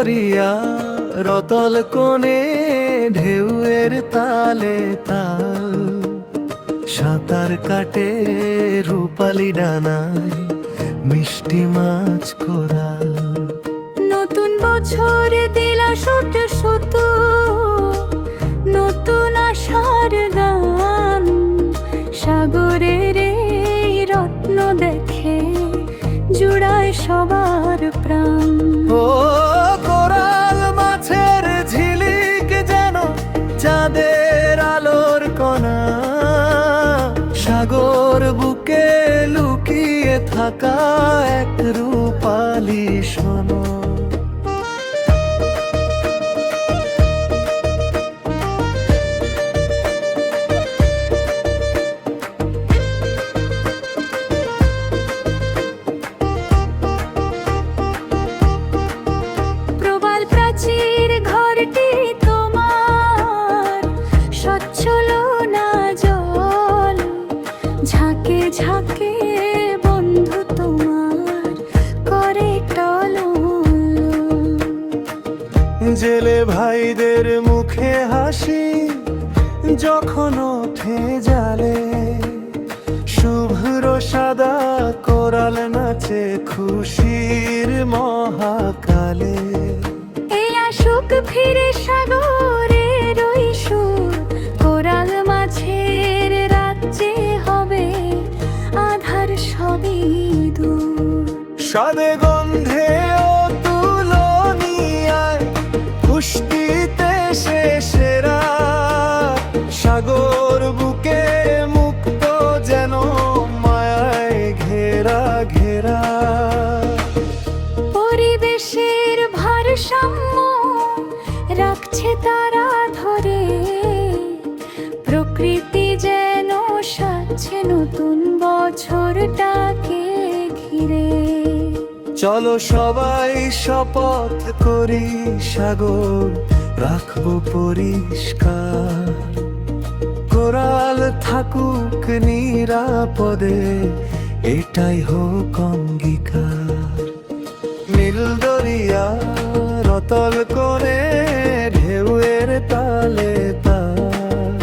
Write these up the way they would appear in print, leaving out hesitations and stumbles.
দরিয়া রতল কোণে ঢেউয়ের তালে তাল, সাঁতার কাটে রূপালি ডানায় মিষ্টি মাছ কোরাল। নতুন বছর দিলা শত শত নতুন আশার গান, সাগরের এই রত্ন দেখে জুড়ায় সবার প্রাণ। ও কোরাল মাছের ঝিলিক যেন চাঁদের আলোর কণা, সাগর বুকে লুকিয়ে থাকা এক রূপালি সোনা। প্রবাল প্রাচীর ঘরটি তোমার, স্বচ্ছ লোনা জল, ঝাঁকে ঝাঁকে বন্ধু তোমার করে টলমল। জেলে ভাইদের মুখে হাসি যখন ওঠে জালে, শুভ্র সাদা কোরাল নাচে খুশির মহাকালে। এই আসুক ফিরে সাগরের ওই সুর, কোরাল মাছের রাজ্যে হবে আধার সবই দূর। স্বাদে গন্ধে ও তুলনিয়ায় পুষ্টিতে সে সেরা, সাগর বুকে মুক্ত যেন মায়ায় ঘেরা ঘেরা। পরিবেশের ভারসাম্য রাখছে তারা ধরে, প্রকৃতি যেন সাজছে নতুন বছরটাকে ঘিরে। চলো সবাই শপথ করি সাগর রাখবো পরিষ্কার, কোরাল থাকুক নিরাপদে এটাই হোক অঙ্গীকার। নীল দরিয়া রতল করে ঢেউয়ের তালে তাল,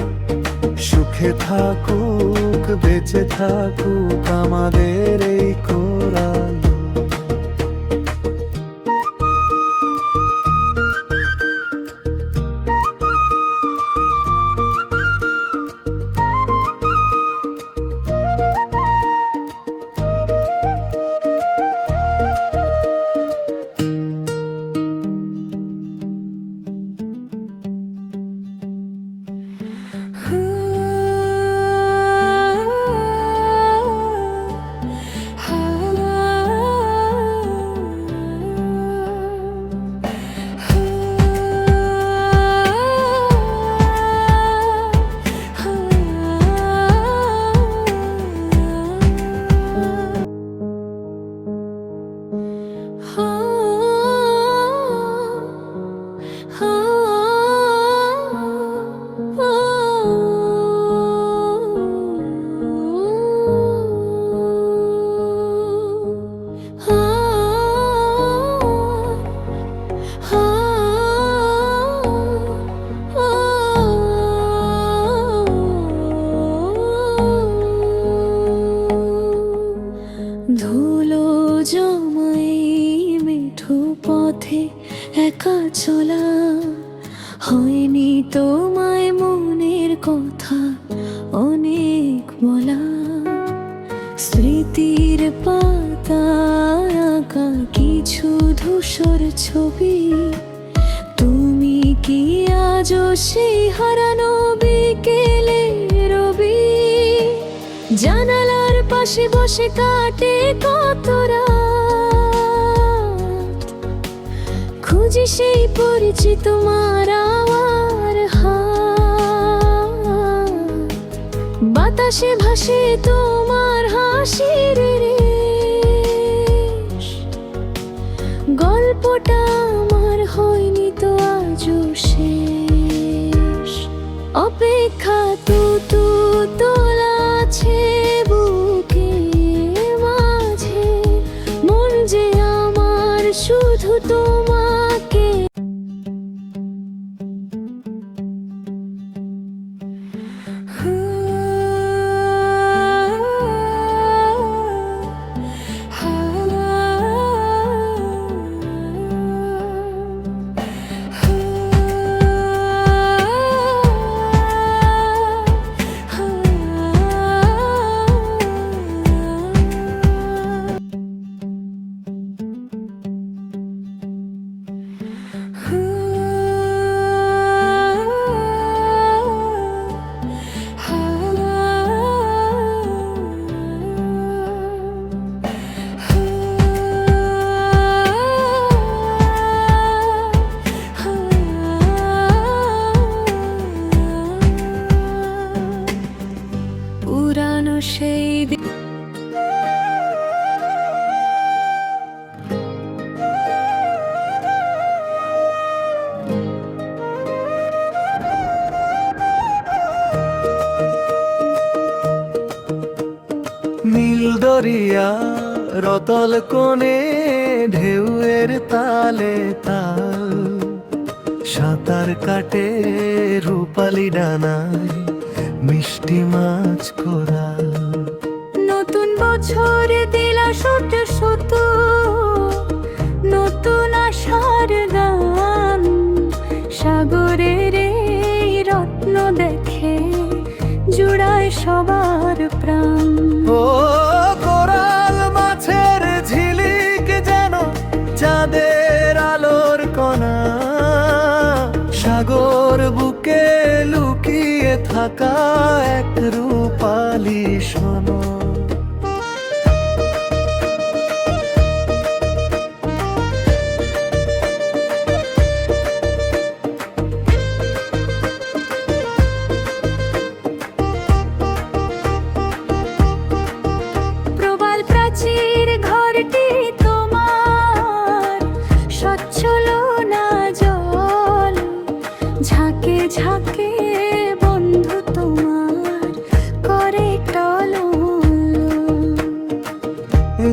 সুখে থাকুক বেঁচে থাকুক আমাদের এই কোরাল। ধুলো জমাই মেঠো পথে একা চলা, হয়নি তোমায় মনের কথা অনেক বলা। স্মৃতির পাতায় আঁকা কিছু ধূসর ছবি, তুমি কি আজও সেই হারানো বিকেলে রবি? জানালার পাশে বসে কাটে কত রাত, খুঁজি সেই পরিচিত মারাওয়ার হাত। বাতাসে ভাসে তোমার হাসির রেশ, গল্পটা আমার হয়নি তো আজও শেষ। অপেক্ষা তো তোলা আছে বুকে মাঝে, মন যে আমার শুধু তোমাকে সেই দিন। নীল দরিয়া রতল কোণে ঢেউয়ের তালে তাল, সাঁতার কাটে রূপালি ডানায় মিষ্টি মাছ কোরাল। নতুন বছর দিলা শত শত নতুন আশার গান, সাগরের এই রত্ন দেখে জুড়ায় সবার প্রাণ। ও কোরাল মাছের ঝিলিক যেন চাঁদের আলোর কণা, সাগর বুকে লুকিয়ে থাকা এক রূপালি সোনা। প্রবাল প্রাচীর ঘরটি তোমার, সচ্ছল না জল, ঝাঁকে ঝাঁকে বন্ধু তোমার করে টলমল।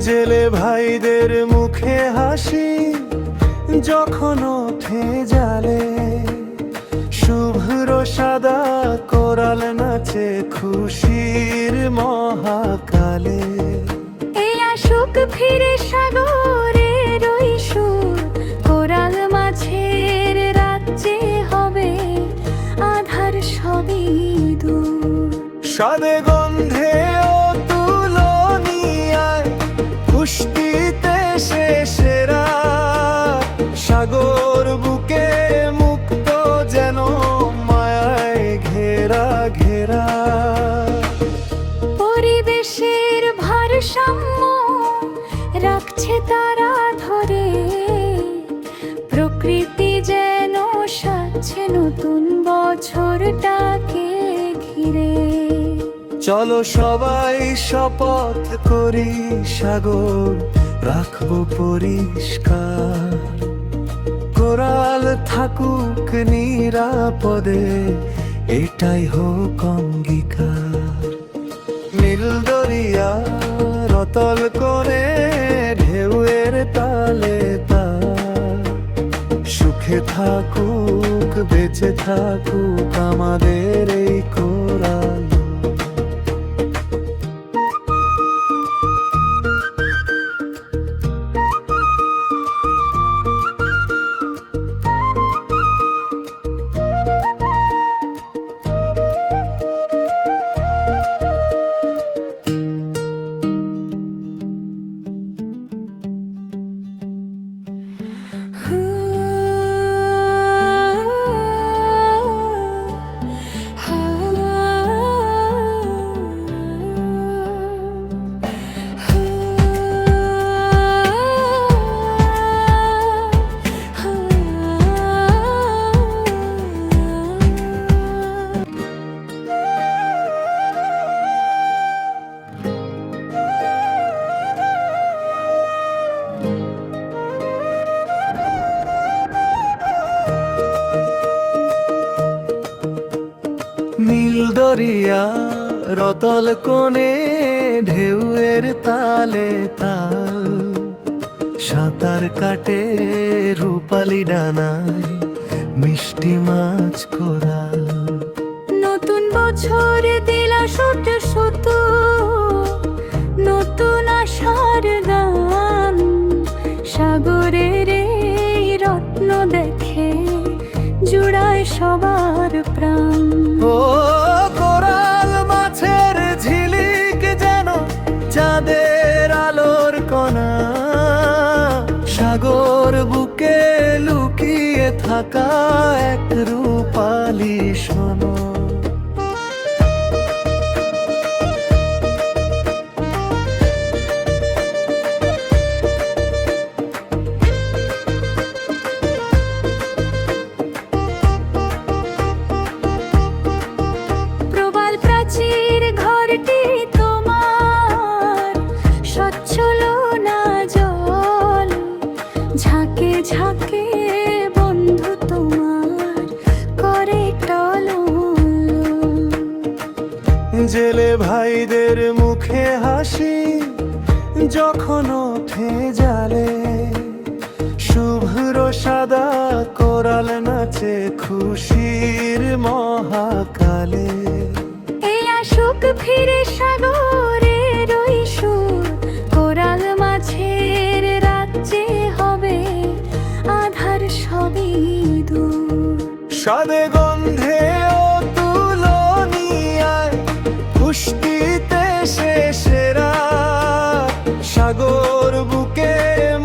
জেলে ভাইদের মুখে হাসি যখন ওঠে জালে, শুভ্র সাদা কোরাল নাচে খুশির মহাকালে। এই আসুক ফিরে সাগরের ওই সুর, কোরাল মাছের রাজ্যে হবে আধার সবই দূর। স্বাদে গন্ধে ও তুলনিয়ায় পুষ্টিতে সে সেরা, সাগর বুকে মুক্ত যেন মায়ায় ঘেরা ঘেরা। পরিবেশের ভারসাম্য রাখছে তারা ধরে, প্রকৃতি যেন সাজছে নতুন বছরটাকে ঘিরে। চলো সবাই শপথ করি সাগর রাখবো পরিষ্কার, কোরাল থাকুক নিরাপদে এটাই হোক অঙ্গীকার। নীল দরিয়া রতল করে ঢেউয়ের তালে তাল, সুখে থাকুক বেঁচে থাকুক আমাদের এই কোরাল। নীল দরিয়া রতল কোণে ঢেউয়ের তালে তাল, সাঁতার কাটে রূপালি ডানায় মিষ্টি মাছ কোরাল। নতুন বছর দিলা শত শত নতুন আশার গান, সাগরের এই রত্ন দেখে জুড়ায় সবার প্রাণ। ও কোরাল মাছের ঝিলিক যেন চাঁদের আলোর কণা, সাগর বুকে লুকিয়ে থাকা এক রূপালি সোনা। প্রবাল প্রাচীর ঘরটি তোমার, জেলে ভাইদের মুখে হাসি যখন ওঠে জালে, শুভ্র সাদা কোরাল নাচে খুশির মহাকালে। এই আসুক ফিরে সাগরের ওই সুর, কোরাল মাছের রাজ্যে হবে আধার সবই দূর। স্বাদে গন্ধে ও তুলনিয়ায় পুষ্টিতে সে সেরা, সাগর বুকে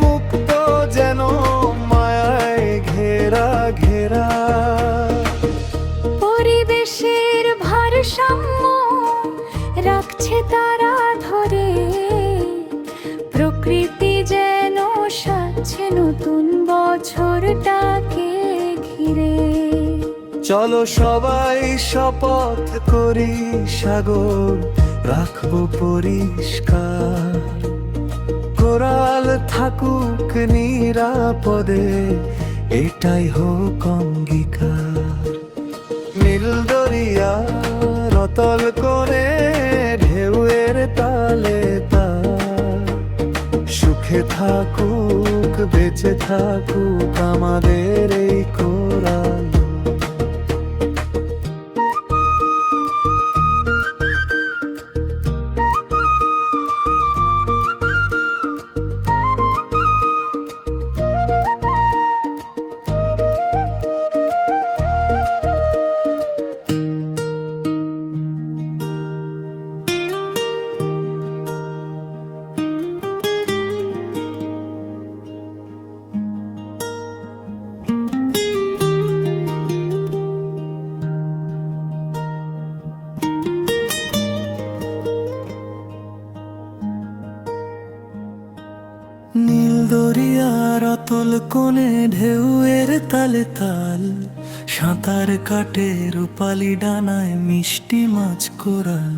মুক্ত যেন মায়ায় ঘেরা ঘেরা। পরিবেশের ভারসাম্য রাখছে তারা ধরে, প্রকৃতি যেন সাজছে নতুন বছরটাকে ঘিরে। চলো সবাই শপথ করি সাগর রাখবো পরিষ্কার, কোরাল থাকুক নিরাপদে এটাই হোক অঙ্গীকার। নীল দরিয়া রতল করে ঢেউয়ের তালে তাল, সুখে থাকুক বেঁচে থাকুক আমাদের এই কোরাল। নীল দরিয়ার অতল কোণে ঢেউয়ের তালে তাল, সাঁতার কাটে রূপালি ডানায় মিষ্টি মাছ কোরাল।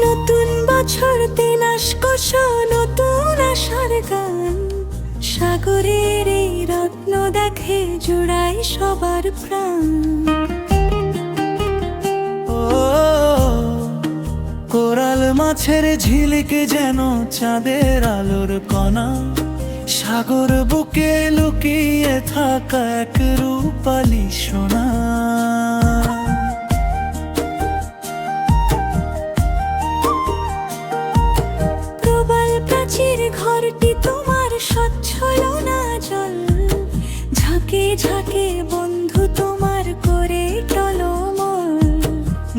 নতুন বছর দিনাস কষা নতুন আশার গান, সাগরের এই রত্ন দেখে জুড়াই সবার প্রাণ। ও কোরাল মাছের ঝিলিকে যেন চাঁদের আলোর কণা, সাগর বুকে লুকিয়ে থাকা এক রূপালি সোনা। প্রবাল প্রাচীর ঘরটি তোমার স্বচ্ছ লোনা জল, ঝাঁকে ঝাঁকে বন্ধু তোমার করে টলমল।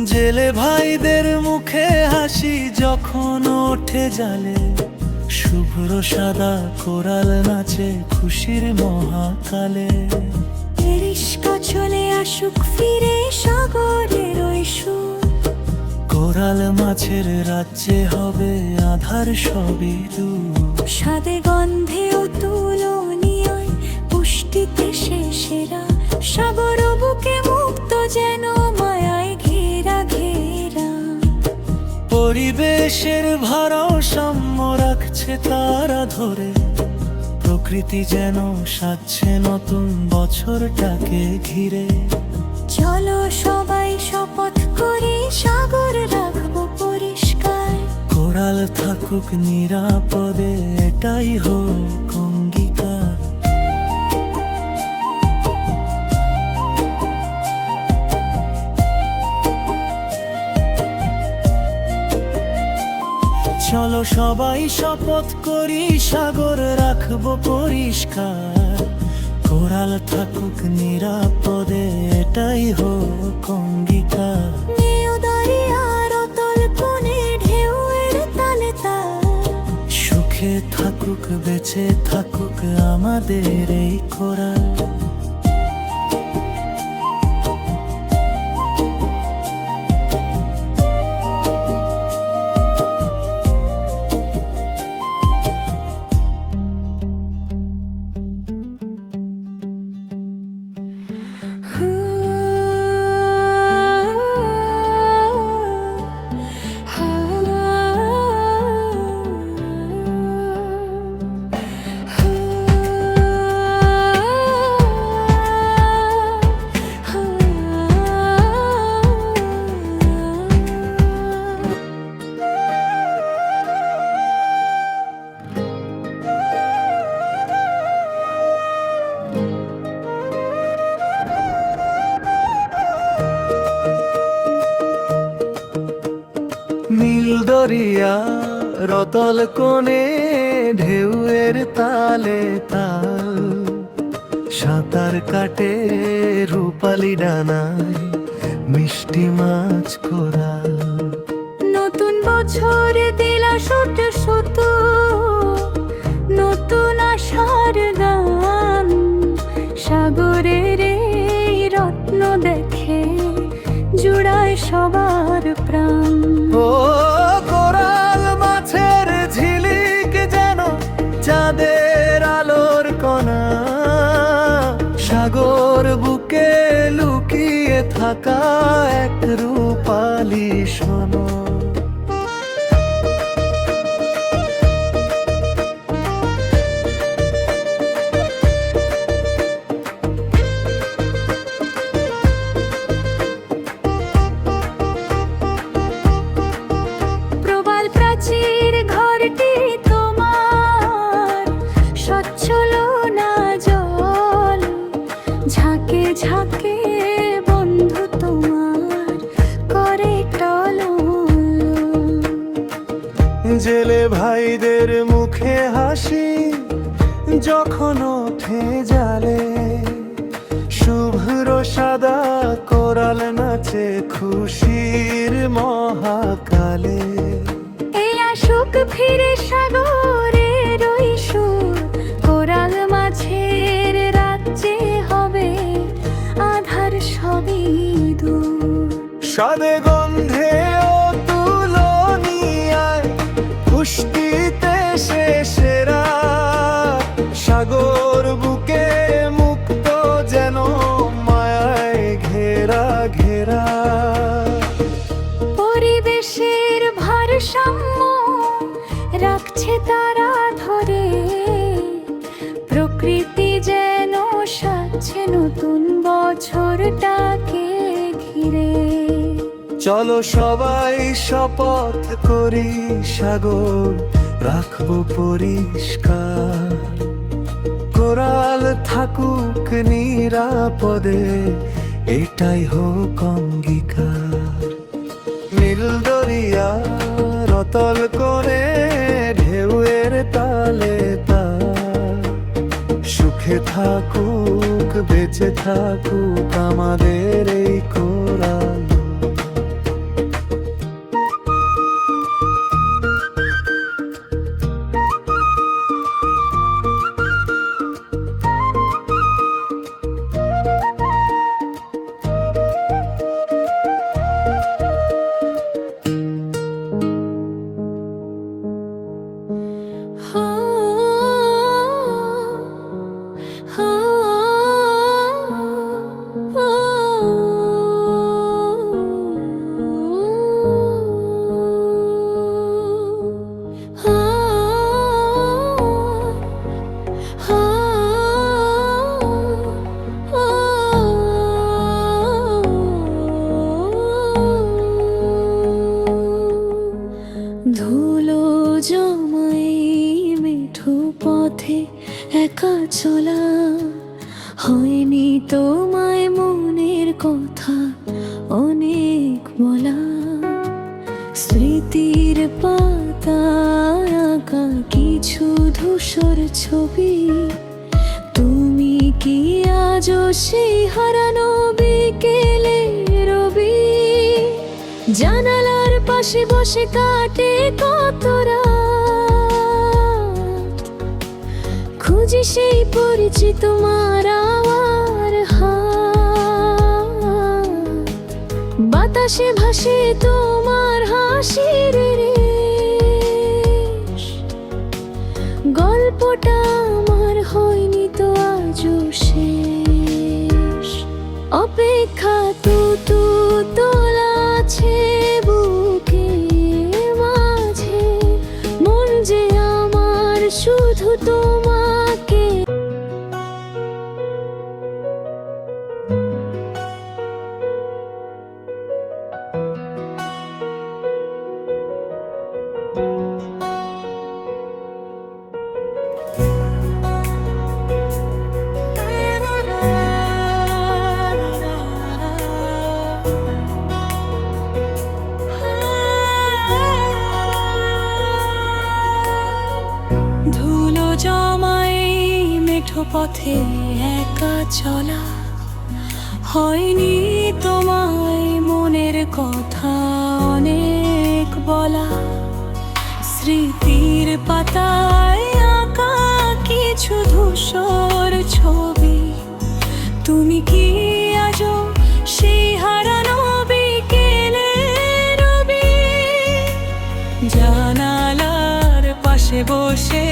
জেলে ভাইদের মুখে হাসি যখন ওঠে জালে, শুভ্র সাদা কোরাল নাচে খুশির মহাকালে। রিস্কা চলে আসুক ফিরে সাগরের ওই সুর, কোরাল মাছের রাজ্যে হবে আধার সবই দূর। স্বাদে গন্ধে ও তুলনিয়ায় পুষ্টিতে সে সেরা, সাগর বুকে মুক্ত যেন মায়ায় ঘেরা ঘেরা। পরিবেশের ভারসাম্য রাখছে তারা ধরে, প্রকৃতি যেন সাজছে নতুন বছরটাকে ঘিরে। চলো সবাই শপথ করি সাগর রাখবো পরিষ্কার, কোরাল থাকুক নিরাপদে এটাই হোক অঙ্গীকার। চলো সবাই শপথ করি সাগর রাখবো পরিষ্কার, কোরাল থাকুক নিরাপদে এটাই হোক অঙ্গীকার। নীল দরিয়ার অতল কোণে ঢেউয়ের তালে তাল, সুখে থাকুক বেঁচে থাকুক আমাদের এই কোরাল। দরিয়া রতল কোণে ঢেউয়ের তালে তাল, সাঁতার কাটে রূপালি ডানায় মিষ্টি মাছ কোরাল। নতুন বছর দিলা শত শত নতুন আশার গান, সাগরের এই রত্ন দেখে জুড়ায় সবার প্রাণ। ও কোরাল মাছের ঝিলিক যেন চাঁদের আলোর কণা, সাগর বুকে লুকিয়ে থাকা এক রূপালি সোনা। প্রবাল প্রাচীর ঘরটি তোমার, সচ্ছল না জল, ঝাঁকে ঝাঁকে বন্ধু তোমার করে টলমল। জেলে ভাইদের মুখে হাসি যখন ওঠে জালে, শুভ্র সাদা কোরাল নাচে খুশির মহাকালে। এই আসুক ফিরে সাগরের ওই সুর, কোরাল মাছের রাজ্যে হবে আধার সবই দূর। স্বাদে গন্ধে ও তুলনিয়ায় পুষ্টিতে সে সেরা, সাগর বুকে মুক্ত যেন মায়ায় ঘেরা ঘেরা। পরিবেশের ভারসাম্য রাখছে তারা ধরে, প্রকৃতি যেন সাজছে নতুন বছরটাকে ঘিরে। চলো সবাই শপথ করি সাগর রাখবো পরিষ্কার, কোরাল থাকুক নিরাপদে এটাই হোক অঙ্গীকার। নীল দরিয়া রতল করে ঢেউয়ের তালে তাল, সুখে থাকুক বেঁচে থাকুক আমাদের এই কোরাল। ধুলো জমাই মেঠো পথে একা চলা, হয়নি তোমায় মনের কথা অনেক বলা। স্মৃতির পাতায় আঁকা কিছু ধূসর ছবি, তুমি কি আজও সেই হারানো বিকেলে রবি? জানালার পাশে বসে কাটে কত রাত, খুঁজি সেই পরিচিত মারাওয়ার হাত। বাতাসে ভাসে তোমার হাসির রেশ, গল্পটা আমার হয়নি তো আজও শেষ। অপেক্ষা তো তোলা আছে বুকে মাঝে, মন যে আমার শুধু তোমাকে। পথে একা চলা, হয়নি তোমায় মনের কথা অনেক বলা। স্মৃতির পাতায় আঁকা কিছু ধূসর ছবি, তুমি কি আজও সেই হারানো বিকেলে রবি? জানালার পাশে বসে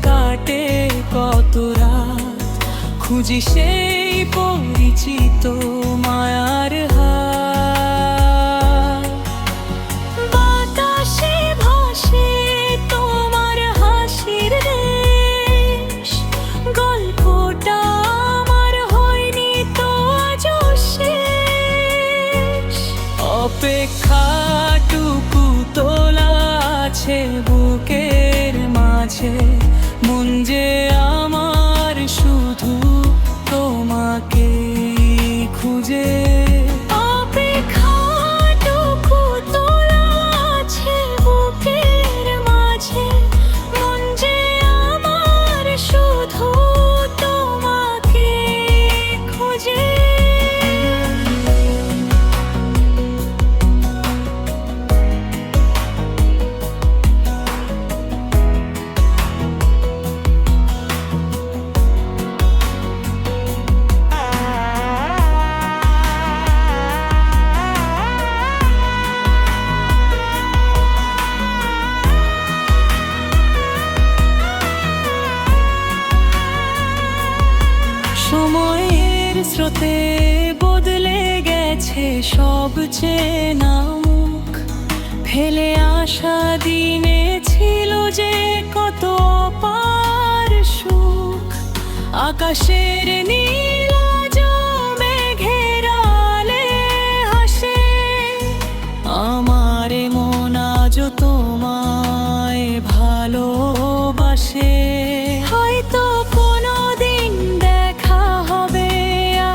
কাটে কত রাত, খুঁজি সেই পরিচিত মায়ার হাত। বাতাসে ভাসে তোমার হাসির রেশ, গল্পটা আমার হয়নি তো আজও শেষ। অপেক্ষাটুকু তোলা আছে বুকের মাঝে, মন যে আমার শুধু তোমাকে খুঁজে। অপেক্ষাটুকু তোলা আছে বুকের মাঝে, মন যে আমার শুধু তোমাকে খুঁজে। সময়ের স্রোতে বদলে গেছে সব চেনা মুখ, ফেলে আসা দিনে ছিল যে কত অপার সুখ। আকাশের নীল আজও মেঘের আলে হাসে, আমার মন আজও তোমায় ভালোবাসে। হয়তো কোনোদিন দেখা হবে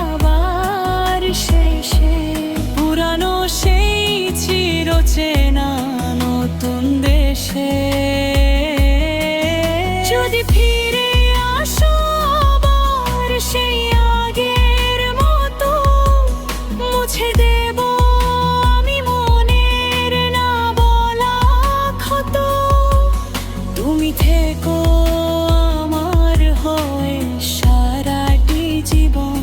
আবার সেই পুরানো সেই চিরচেনা নতুন দেশে। যদি ফিরে আসো আবার সেই আগের মতো, মুছে দেব আমি মনের না বলা ক্ষত। তুমি থেকো আমার হয়ে সারাটি জীবন,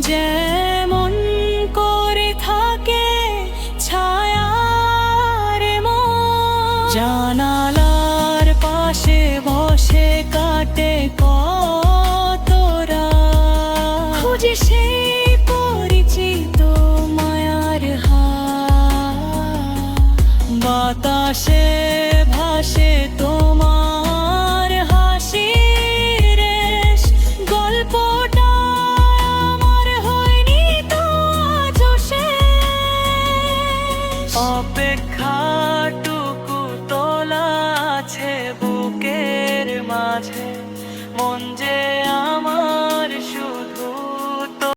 যেমন করে থাকে ছায়ার মন। জানালার পাশে বসে কাটে কত রাত, খুঁজে সেই পরিচিত মায়ার হাত। বাতাসে ভাসে তোমার হাসির রেশ, গল্পটা আমার হয়নি তো আজও শেষ। অপেক্ষাটুকু তোলা আছে বুকের মাঝে, মন যে